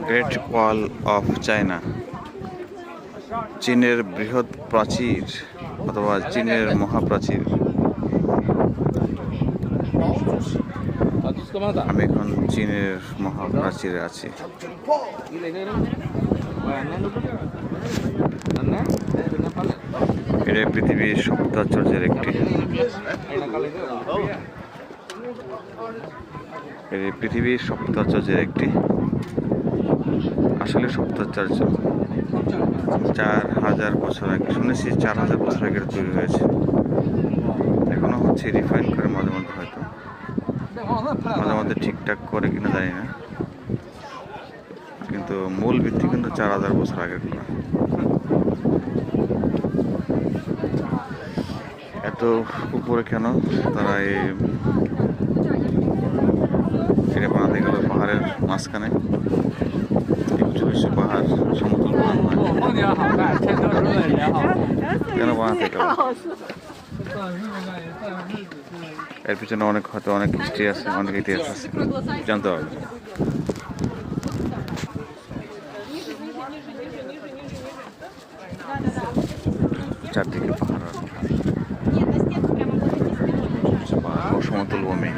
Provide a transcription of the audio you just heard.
Great wall of China, চীনের বৃহৎ প্রাচীর অথবা চীনের মহাপ্রাচীর। আমি এখন চীনের মহাপ্রাচীরে আছি। এটা পৃথিবীর সপ্তাচার্যের একটি, পৃথিবীর সপ্তাচার্যের একটি, আসলে সপ্তাচার্য 4000 বছর আগে, শুনেছি 4000 বছর আগে তৈরি হয়েছে। এখনো হচ্ছে, রিফাইন করে মাঝে মধ্যে, হয়তো মাঝে মধ্যে ঠিকঠাক করে কিনা জানি না, কিন্তু মূল ভিত্তি কিন্তু 4000 বছর আগে করা। এত উপরে কেন তারা এটা বানাতে গেল? পাহাড়ের মাঝখানে উঁচু উঁচু পাহাড়, সমতল কেন বানাতে গেল? এর পিছনে হয়তো অনেক হিস্ট্রি আছে, অনেক ইতিহাস আছে, জানতে হবে। চারদিকে পাহাড়, সমতল ভূমি।